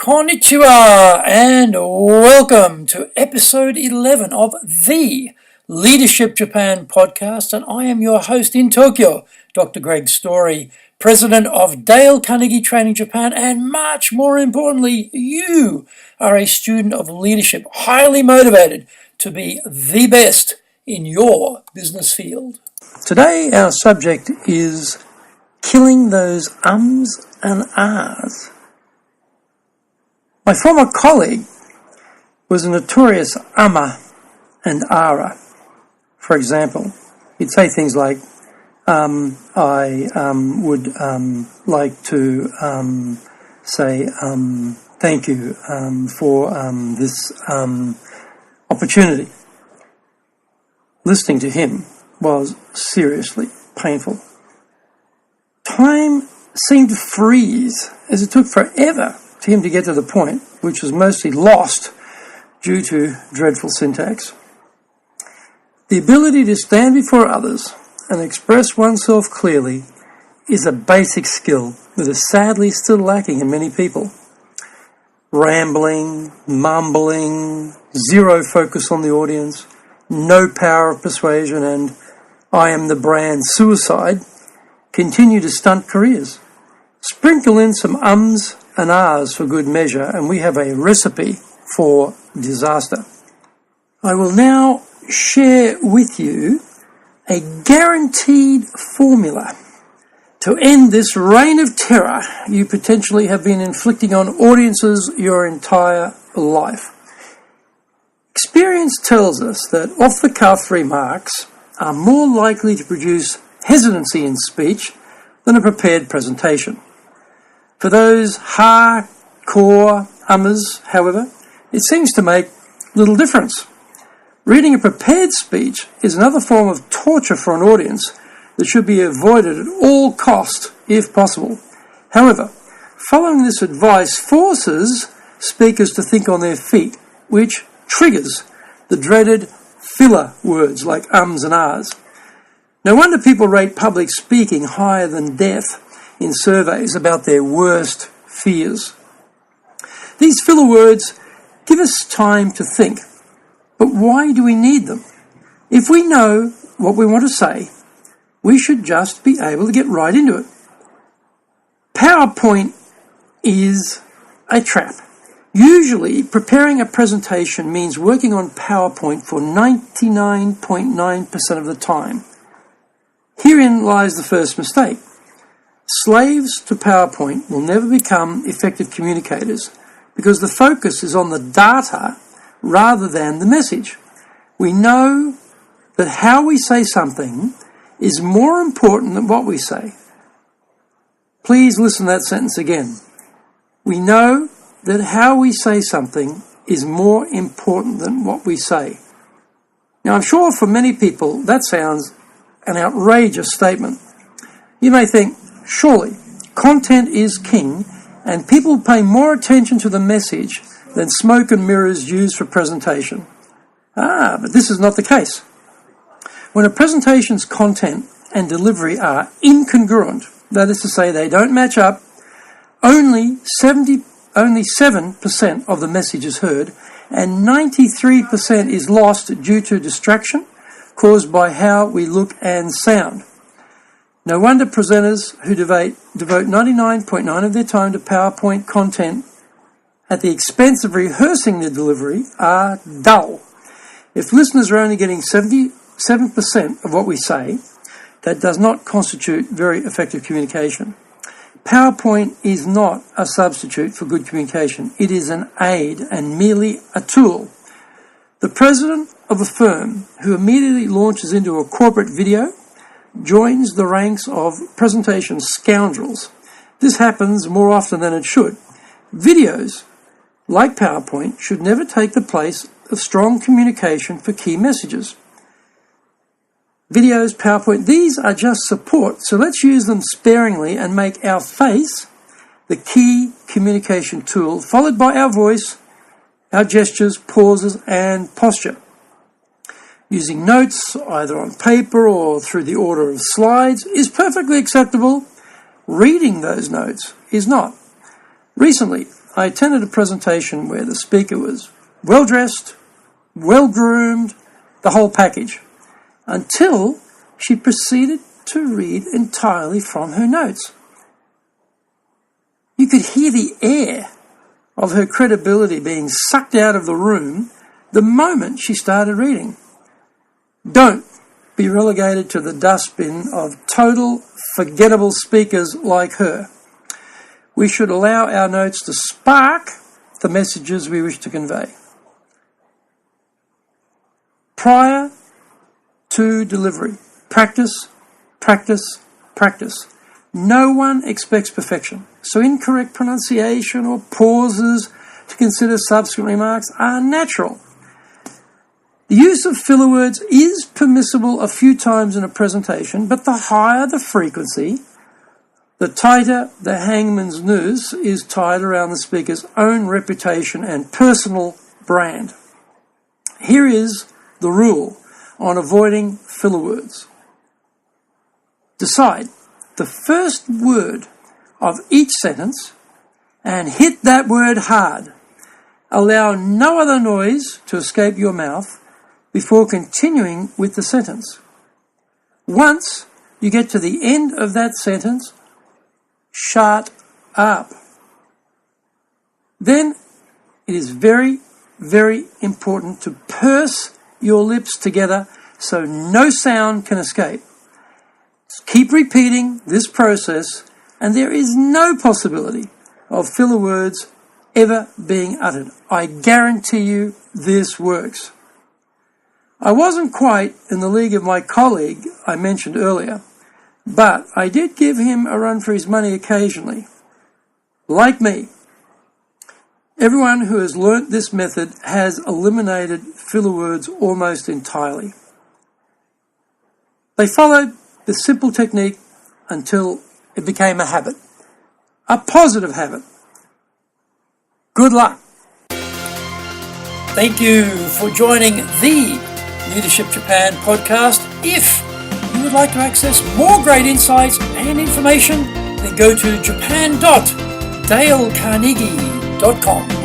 Konnichiwa and welcome to episode 11 of the Leadership Japan podcast, and I am your host in Tokyo, Dr. Greg Story, president of Dale Carnegie Training Japan, and much more importantly, you are a student of leadership, highly motivated to be the best in your business field. Today our subject is killing those ums and ahs. My former colleague was a notorious ummer and ahra. For example, he'd say things like, I would like to say thank you for this opportunity. Listening to him was seriously painful. Time seemed to freeze as it took forever for him to get to the point, which was mostly lost due to dreadful syntax. The ability to stand before others and express oneself clearly is a basic skill that is sadly still lacking in many people. Rambling, mumbling, zero focus on the audience, no power of persuasion, and I am the brand suicide continue to stunt careers. Sprinkle in some ums and ahs for good measure, and we have a recipe for disaster. I will now share with you a guaranteed formula to end this reign of terror you potentially have been inflicting on audiences your entire life. Experience tells us that off-the-cuff remarks are more likely to produce hesitancy in speech than a prepared presentation. For those hardcore ummers, however, it seems to make little difference. Reading a prepared speech is another form of torture for an audience that should be avoided at all cost if possible. However, following this advice forces speakers to think on their feet, which triggers the dreaded filler words like ums and ahs. No wonder people rate public speaking higher than death in surveys about their worst fears. These filler words give us time to think, but why do we need them? If we know what we want to say, we should just be able to get right into it. PowerPoint is a trap. Usually, preparing a presentation means working on PowerPoint for 99.9% of the time. Herein lies the first mistake. Slaves to PowerPoint will never become effective communicators because the focus is on the data rather than the message. We know that how we say something is more important than what we say. Please listen to that sentence again. We know that how we say something is more important than what we say. Now, I'm sure for many people that sounds an outrageous statement. You may think, surely, content is king, and people pay more attention to the message than smoke and mirrors used for presentation. But this is not the case. When a presentation's content and delivery are incongruent, that is to say, they don't match up, only 7% of the message is heard, and 93% is lost due to distraction caused by how we look and sound. No wonder presenters who devote 99.9% of their time to PowerPoint content at the expense of rehearsing their delivery are dull. If listeners are only getting 77% of what we say, that does not constitute very effective communication. PowerPoint is not a substitute for good communication. It is an aid and merely a tool. The president of a firm who immediately launches into a corporate video joins the ranks of presentation scoundrels. This happens more often than it should. Videos, like PowerPoint, should never take the place of strong communication for key messages. Videos, PowerPoint, these are just support, so let's use them sparingly and make our face the key communication tool, followed by our voice, our gestures, pauses, and posture. Using notes, either on paper or through the order of slides, is perfectly acceptable. Reading those notes is not. Recently, I attended a presentation where the speaker was well-dressed, well-groomed, the whole package, until she proceeded to read entirely from her notes. You could hear the air of her credibility being sucked out of the room the moment she started reading. Don't be relegated to the dustbin of total forgettable speakers like her. We should allow our notes to spark the messages we wish to convey. Prior to delivery, practice, practice, practice. No one expects perfection, so incorrect pronunciation or pauses to consider subsequent remarks are natural. The use of filler words is permissible a few times in a presentation, but the higher the frequency, the tighter the hangman's noose is tied around the speaker's own reputation and personal brand. Here is the rule on avoiding filler words. Decide the first word of each sentence and hit that word hard. Allow no other noise to escape your mouth before continuing with the sentence. Once you get to the end of that sentence, shut up. Then it is very, very important to purse your lips together so no sound can escape. Keep repeating this process and there is no possibility of filler words ever being uttered. I guarantee you this works. I wasn't quite in the league of my colleague I mentioned earlier, but I did give him a run for his money occasionally. Like me, everyone who has learnt this method has eliminated filler words almost entirely. They followed the simple technique until it became a habit, a positive habit. Good luck. Thank you for joining the Leadership Japan podcast. If you would like to access more great insights and information, then go to japan.dalecarnegie.com.